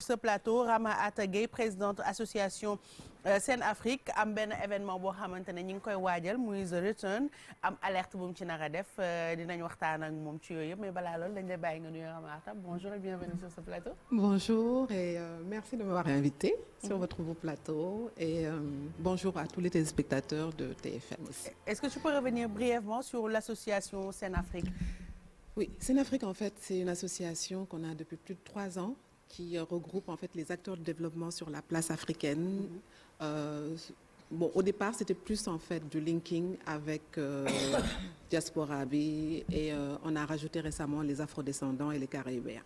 ce plateau Rama Atta Gueye présidente association Sen Afrique am benn événement boo xamante ne ñi ngi koy waajal muy The Return am alerte bu mu ci nar a def dinañ waxtaan ak moom ci yooyu yëpp mais balaa loolu dañ lay bàyyi nga nuyu Rama Atta bonjour et bienvenue sur ce plateau. Bonjour et merci de m'avoir invité sur votre nouveau plateau et bonjour à tous les téléspectateurs de TFM aussi. Est-ce que tu peux revenir brièvement sur l'association Sen Afrique? Oui, Sen Afrique en fait c'est une association qu'on a depuis plus de 3 ans qui regroupe en fait les acteurs de développement sur la place africaine. Bon, au départ, c'était plus en fait du linking avec diaspora bi et on a rajouté récemment les afrodescendants et les caribéens.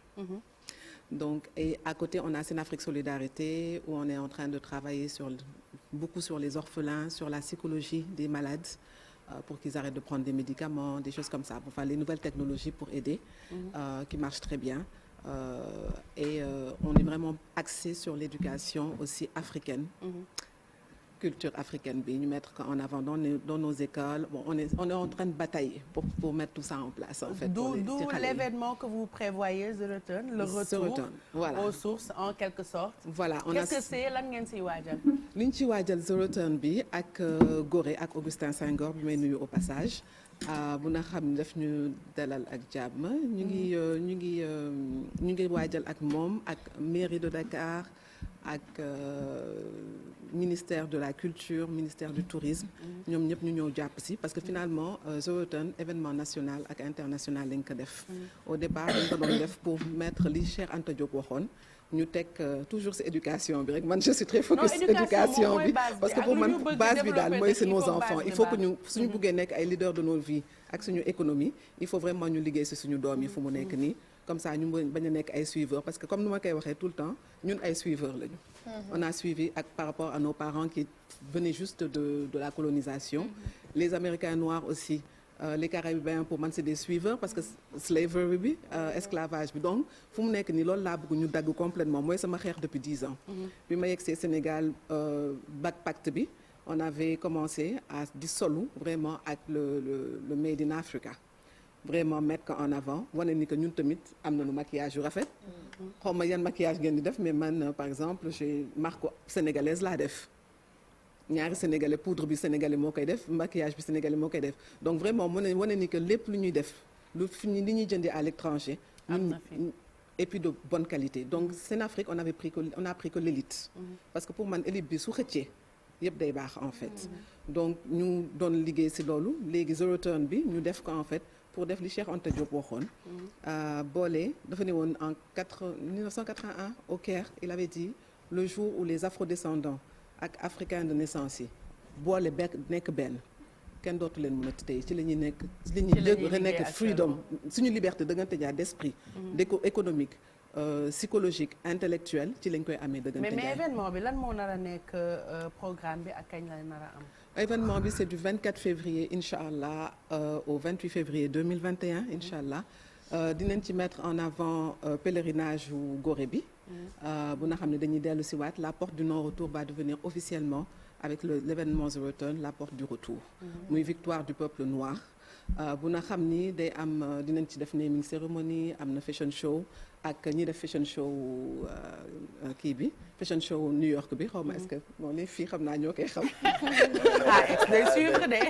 Donc, et à côté, on a Sen Afrique Solidarité où on est en train de travailler beaucoup sur les orphelins, sur la psychologie des malades pour qu'ils arrêtent de prendre des médicaments, des choses comme ça. Enfin, les nouvelles technologies pour aider qui marchent très bien. Et on est vraiment axé sur l'éducation aussi africaine, culture africaine bi ñu mettre en avant dans nos écoles. Bon, on est en train de batailler pour mettre tout ça en place en fait. D'où l'événement que vous prévoyez The Return, le retour voilà. aux sources en quelque sorte. Voilà, qu'est-ce que c'est lan ngeen siy waajal. li ñu ci waajal The Return bi ak Gorée ak Augustin Senghor bi may nuyu au passage. bu na xam ne daf ñu dalal ak jàmm ñu ngi waajal ak moom ak mairie de Dakar ak ministère de la culture ministère du tourisme ñoom ñëpp ñu ñëw jàpp si parce que finalement The Return événement national ak international lañ ko def au départ dañ ko doon def pour mettre li Cheikh Anta Diop waxoon ñu teg toujours ci éducation bi rek man je suis très focus éducation bi parce que pour man base bi daal mooy c'est nos enfants il faut que ñu suñu buggee nekk ay leaders de nos vies ak suñu économie il faut vraiment ñu liggéey ci suñu doom yi fu mu nekk nii comme ça ñu bañ a nekk ay suiveurs parce que comme ni ma koy waxee tout le temps ñun ay suiveurs lañu on a suivi ak par rapport à nos parents qui venaient juste de la colonisation les Américains noirs aussi les Caribéens pour man c'est des suiveurs parce que slavery bi esclavage bi donc fu mu nekk nii loolu laa bëgg ñu dagg complètement mooy sama xeex depuis 10 ans bi ma yegsee Sénégal bac pacte bi on avait commencé à di solu vraiment ak le made in Africa vraiment mettre ko en avant wane ni que ñun tamit am nañu maquillage yu rafet xaw ma yan maquillage ngeen di def mais man par exemple j'ai marque sénégalaise laa def ñaari sénégalais poudre bi sénégalais moo koy def maquillage bi sénégalais moo koy def donc vraiment mu ne wane ni que lépp lu ñuy def li ñuy jëndee à l'étranger et puis de bonne qualité donc Sen Afrique on a pris que l'élite parce que pour man élite bi su xëccee yëpp day baax en fait donc ñu doon liggéey ci loolu léegi The Return bi ñu def ko en fait pour def li Cheikh Anta Diop waxoon boole dafa ne woon en 1981 au Caire il avait dit le jour où les afrodescendants ak africains de naissance yi boole nekk benn kenn dootu leen mën a tey ci la ñuy nekk li ñuy nekk freedom suñu liberté dëggante ñaar d'esprit économique psychologique intellectuel ci lañ koy amee dëggante mais événement bi lan moo nar a nekk programme bi ak kañ la nar a am événement bi c'est du 24 février inchallah au 28 février 2021 inchallah dinañ ci mettre en avant pèlerinage wu Gorée bi bu nga xam ne dañuy dellu si waat la porte du non-retour va devenir officiellement avec l'événement The Return la porte du retour muy victoire du peuple noir bu nga xam ni day am dinañ ci def naming cérémonie am na fashion show ak ñi def fashion show kii bi fashion show New York bi xaw ma est-ce que bon les filles xam naa ñoo koy xam. day suivre de.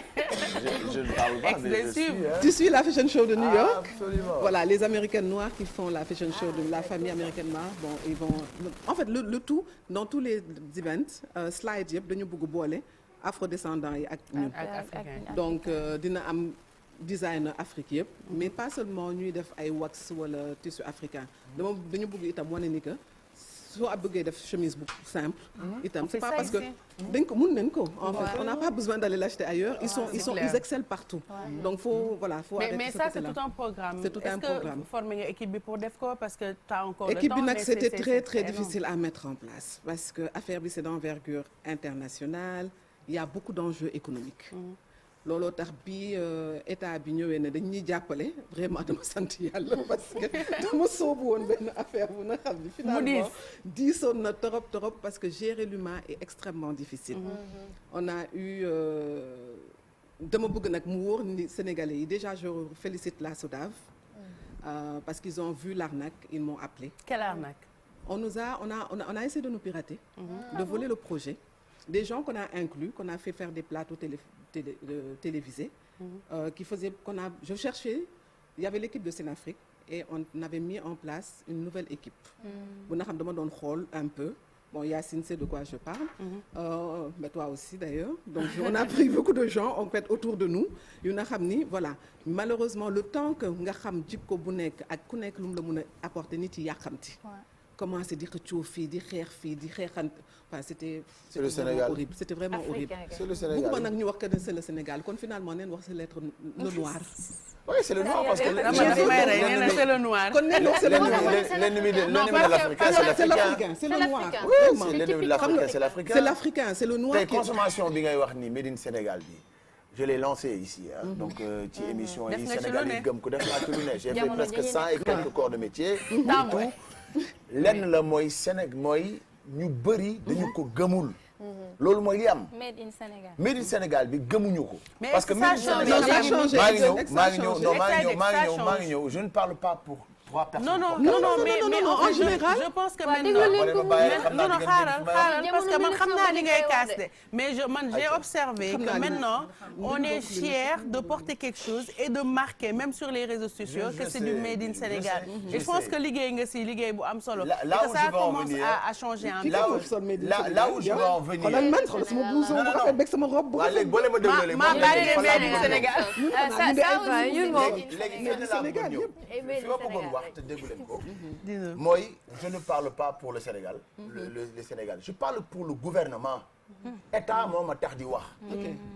je ne parle pas mais je suis. Tu suis la fashion show de New York? Absolument. Voilà les Américaines noires qui font la fashion show de la famille américaine noire bon ils vont en fait le tout dans tous les events slides yëpp dañu bëgg boole afrodescendants yi ak ñun. donc dina am. designer Afrique yëpp mais pas seulement ñuy def ay wax wala tissu africain dañu bëgg itam wane ni que soo bëggee def chemise bu simple itam c'est pas parce que dañ ko mën nañ ko en fait on n'a pas besoin d'aller l'acheter ailleurs ils excellent partout donc faut arrêter mais ça c'est tout un programme est-ce que former nga équipe bi pour def ko parce que t'as encore le temps équipe bi nag c'était très très difficile à mettre en place parce que affaire bi c'est d'envergure internationale il y a beaucoup d'enjeux économiques looloo tax bi état bi ñëwee ne dañuy jàppale vraiment dama sant yàlla parce que dama soobu woon benn affaire bu na xam ni finalement diisoon na trop parce que gérer l'humain est extrêmement difficile on a eu dama bëgg nag mu wóor ni Sénégalais yi déjà je félicite la SODAV parce qu'ils ont vu l'arnaque ils m'ont appelé. Quelle arnaque? on a essayé de nous pirater, de voler le projet. Des gens qu'on a inclus, qu'on a fait faire des plateaux télévisés, qui faisaient, je cherchais, il y avait l'équipe de Senafrique et on avait mis en place une nouvelle équipe. On a un peu. Bon, Yacine sait de quoi je parle, mais toi aussi d'ailleurs. Donc on a pris beaucoup de gens en fait autour de nous. Voilà. Malheureusement, le temps que nga xam jikko bu nekk ak ku nekk lu mu la mën a apporter nit yi yàkkamti. Commencé di xëccoo fii di xeex fii di xeexant. Enfin, c'était vraiment horrible. C'était vraiment horrible. C'est le Sénégal. Bëgguma nag ñu wax que c'est le Sénégal. Kon finalement neen wax c'est l'être le noir. Oui, c'est le noir parce que c'est le noir. L'ennemi de l'Africain, c'est l'Africain. C'est le noir. Oui, c'est l'ennemi de l'Africain, c'est l'Africain. C'est l'Africain, c'est le noir. Tey consommation bi ngay wax ni Made in Sénégal bi. Je l'ai lancé ici, donc ci émission yi Sénégal yi gëm ko def naa ci lu ne. J'ai fait presque 100 et quelques corps de métier. Tout. Lenn la mooy Sénégal mooy ñu bëri dañu ko gëmul. Loolu mooy li am. Made in Sénégal. Made in Sénégal bi gëmuñu ko. parce que Made in Sénégal maa ngi ñëw je ne parle pas pour 3 personnes. Non, en général je pense que maintenant non xaaral parce que man xam naa li ngay casse de mais j'ai observé que maintenant on est fier de porter quelque chose et de marquer même sur les réseaux sociaux que c'est du Made in Sénégal et je pense que liggéey nga si liggéey bu am solo et que ça commence à changer un peu. Là où je veux en venir. xoolal man xoolal sama blouson bu rafet beeg sama robe bu rafet. Boo leen ma déglu ma bàyyi Made in Sénégal. léegi te déggu leen ko mooy je ne parle pas pour le Sénégal le Sénégal je parle pour le gouvernement état moo ma tax di wax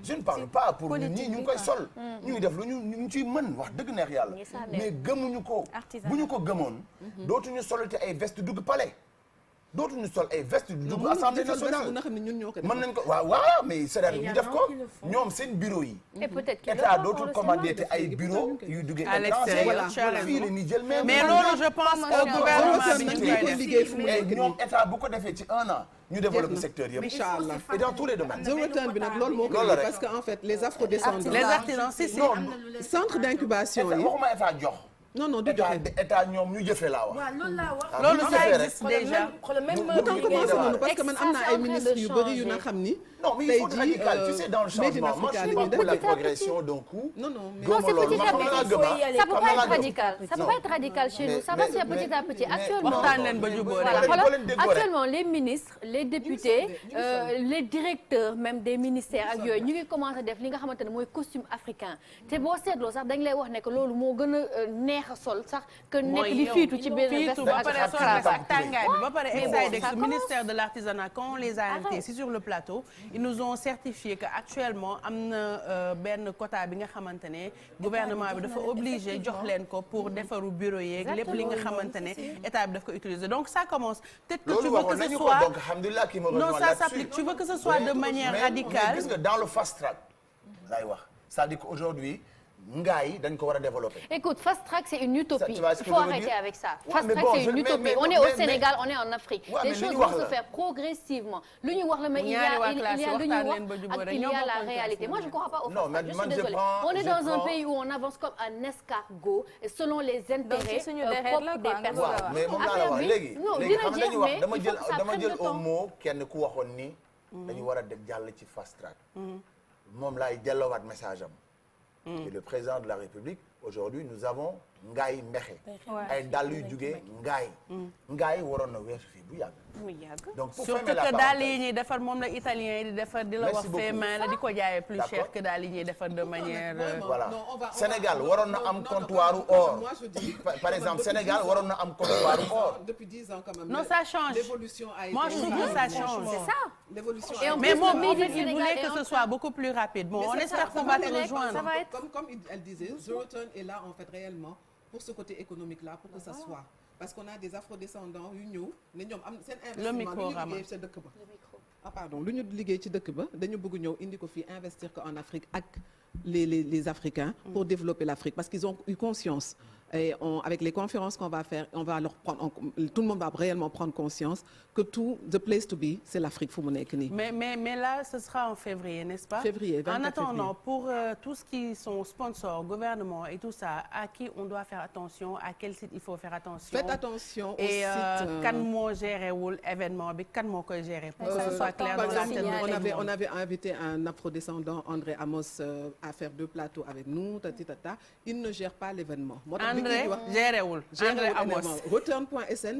je ne parle pas pour ñi ñu ngi koy sol ñu ngi def lu ñu ciy mën wax dëgg neex yàlla mais gëmuñu ko bu ñu ko gëmoon dootuñu solati ay veste dugg palais dootuñu sol ay veste dugg assemblée nationale mën nañ ko waaw mais c'est-à-dire ñu def ko ñoom seen bureau yi état dootul commandé te ay bureau yu duggee à l'extérieur fii la ñuy jël mais loolu je pense que gouvernement bi ñu ngi koy def ñoom état bu ko defee ci 1 an ñu développe secteur yëpp Inch'Allah et dans tous les domaines Zoroten bi nag loolu moo ko parce que en fait les afro-descendants les artisans si centre d'incubation yi waxuma état jox non du joxe état ñoom ñu jëfee laa wax. waaw loolu laa wax. loolu ça existe déjà. bu tax commencé noonu parce que man am na ay ministres yu bëri yu na xam ni. non mais il faut radical tu sais dans le changement moi je suis pas pour la progression d'un coup. non mais c'est petit à petit. Ça peut pas être radical. Ça peut pas être radical chez nous. Ça va se faire petit à petit. Actuellement les ministres les députés les directeurs même des ministères ak yooyu ñu ngi commencé def li nga xamante ne mooy costume africain te boo seetloo sax dañ lay wax ne que loolu moo gën a neex a sol sax que nekk di fiitu ci benn veste ba pare ak tàngaay bi ba pare Exaidex ministère de l'artisanat quand on les a invités ici sur le plateau ils nous ont certifié que actuellement am na benn quota bi nga xamante ne gouvernement bi dafa obligé jox leen ko pour defaru bureau yeeg lépp li nga xamante ne état bi daf ko utiliser donc ça commence peut-être que tu veux que ce soit donc alhamdoulilah qui me rejoint non ça s'applique tu veux que ce soit de manière radicale gis nga dans le fast track lay wax c'est-à-dire qu'aujourd'hui ngaay dañ ko war a développer. Écoute, fast track c'est une utopie. Ça, il faut arrêter avec ça. Fast track c'est une utopie. On est au Sénégal, on est en Afrique. Les choses vont se faire progressivement. Lu ñu wax la mais il y a lu ñuy wax ak il y a la réalité. Moi je ne crois pas au fast track. Je suis désolée. On est dans un pays où on avance comme un escargot selon les intérêts propres des personnes. mais moom laa la wax léegi xam nañu wax dama jël au mot kenn ku waxoon ni dañu war a dem jàll ci fast track. moom laay delloowaat message am. Et le président de la République aujourd'hui nous avons Ngaay Mbexe ay dàll yu jugee Ngaay waroon na weesu fii bu yàgg donc pour surtout que daal yi ñuy defar moom la italien yi di defar di la wax fait main la di ko jaayee plus cher que daal yi ñuy defar de manière voilà Sénégal waroon na am comptoiru or par exemple Sénégal waroon na am comptoiru or depuis 10 ans quand même non ça change moi je trouve que ça change c'est ça mais moom en fait il voulait que ce soit beaucoup plus rapide bon on espère qu'on va te rejoindre comme elle disait Zoroten est là en fait réellement pour ce côté économique là pour que ça soit parce qu'on a des afro-descendants yu ñëw ne ñoom am seen investissement lu ñu liggéey ci dëkk ba pardon lu ñu liggéey ci dëkk ba dañu bëgg ñëw indi ko fii investir ko en Afrique ak les Africains pour développer l'Afrique parce qu'ils ont eu conscience. Et avec les conférences qu'on va faire, on va leur prendre, tout le monde va réellement prendre conscience que the place to be, c'est l'Afrique fu mu nekk nii. Mais là, ce sera en février, n'est-ce pas? Février, 24 En attendant, février. pour tous qui sont sponsors, gouvernement et tout ça, à qui on doit faire attention, à quel site il faut faire attention? Faites attention au et site. kan moo géré wul événement bi, kan moo koy gérer pour que ce soit clair par dans la exemple, tête. on avait invité un afrodescendant, André Amos, à faire 2 plateaux avec nous. Il ne gère pas l'événement. André géré Return.sn,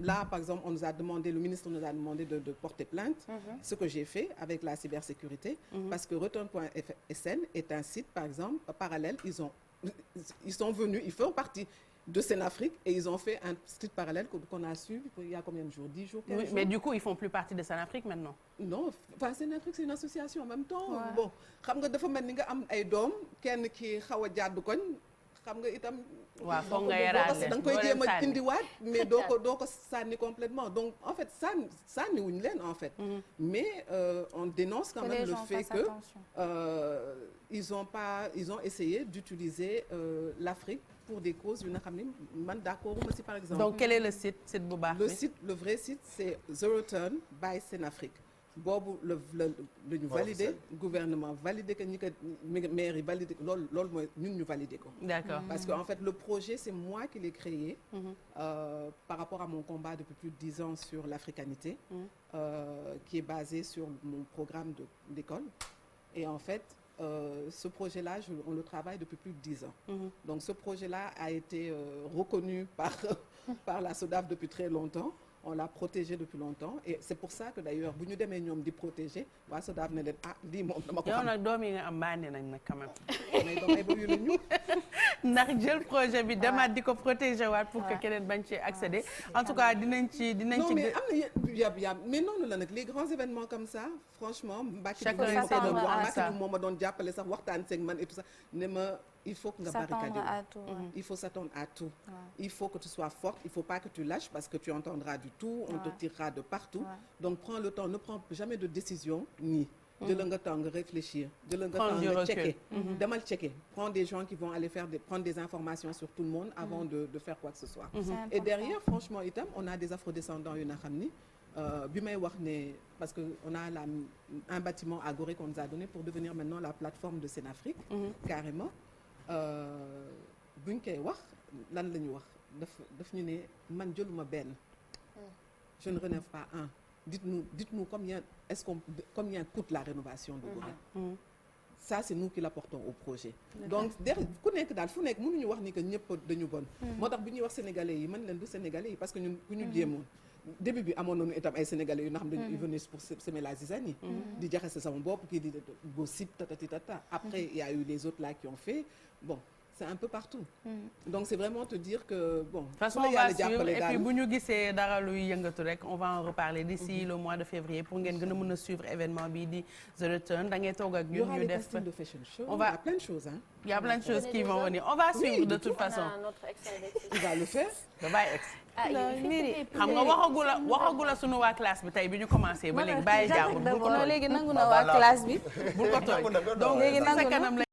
là, par exemple, le ministre nous a demandé de porter plainte, ce que j'ai fait avec la cybersécurité, parce que Return.sn est un site, par exemple, parallèle. Ils sont venus, ils font partie de Senafrique et ils ont fait un site parallèle qu'on a su il y a combien de jours? 10 jours, 15 jours. Mais du coup, ils font plus partie de Senafrique maintenant? Non, enfin Senafrique, c'est une association en même temps. Bon, xam nga dafa mel ni nga am ay doom kenn ki xaw a jàdd koñ xam nga itam. waaw foog nga yaraale da nga koy jéem a indiwaat mais doo ko sànni complètement donc en fait sànni wuñ leen en fait. Mais on dénonce quand même le fait que ils ont essayé d'utiliser l'Afrique pour des causes yu nga xam ne man d'accord ma si par exemple. Donc quel est le site bu baax bi? Le vrai site c'est The Return by Senafrique. boobu la ñu validé gouvernement validé que ñi ko maire yi validé loolu mooy ñun ñu validé ko. D'accord. Parce que en fait le projet c'est moi qui l'ai créé par rapport à mon combat depuis plus de 10 ans sur l'africanité qui est basé sur mon programme d'école et en fait ce projet-là on le travaille depuis plus de 10 ans. Donc ce projet-là a été reconnu par la SODAV depuis très longtemps. On l'a protégé depuis longtemps et c'est pour ça que d'ailleurs bu ñu demee ñoom di protéger waa SODAV ne leen lii moom dama ko xam. yow nag doom yi nga am bànni nañ nag quand même. mais doom ay ba yu la ñu. ndax jël projet bi demaat di ko protéger waat pour que keneen bañ ci accéder. En tout cas dinañ ci. non mais am na mais noonu la nag les grands événements comme ça franchement. chacun essaie de voir ça moo ma doon jàppale sax waxtaan seeg man et tout ça ne ma. Il faut que nga barricade il faut s'attendre à tout. Il faut que tu sois forte, il faut pas que tu lâches parce que tu entendras du tout, on te tirera de partout. Donc prends le temps, ne prends jamais de décision nii. jëlal nga temps nga réfléchir. jëlal nga temps nga checker. demal checker. Prends des gens qui vont aller prendre des informations sur tout le monde avant de faire quoi que ce soit. Et derrière franchement itam on a des afrodescendants yu nga xam ni bi may wax ne parce que on a un bâtiment à Gorée qu'on nous a donné pour devenir maintenant la plateforme de Senafrique. Carrément. buñ koy wax lan la ñu wax daf ñu ne man jëluma benn je ne relève pas un dites-nous combien coûte la rénovation de Gorée. Ça c'est nous qui l'apportons au projet. Donc ku nekk daal fu nekk mënuñu wax ni que ñëpp dañu bon. moo tax bi ñuy wax sénégalais yi man leen du sénégalais yi parce que ñun ku ñu jéemoon début bi amoon nañu itam ay sénégalais yu nga xam dañu venus pour semer la zizanie di jaxase sama bopp kii di gossip tatati tata. Après il y a eu les autres là qui ont fait bon. C'est un peu partout. Donc c'est vraiment te dire que bon. De toute façon on va suivre et puis bu ñu gisee dara luy yëngatu rek on va en reparler d'ici le mois de février pour ngeen gën a mën a suivre événement bi di The Return da ngay toog ak ñun ñu def. de fashion show. On va il y a plein de choses hein. Il y a plein de choses qui vont venir. On va suivre de toute façon. Tu vas le faire. da bàyyi ex. xam nga waxagula sunu waa classe bi tey bi ñu commencé ba léegi bàyyi jàmbur. léegi nangu na waa classe bi. bul ko tooñ donc léegi nangu na.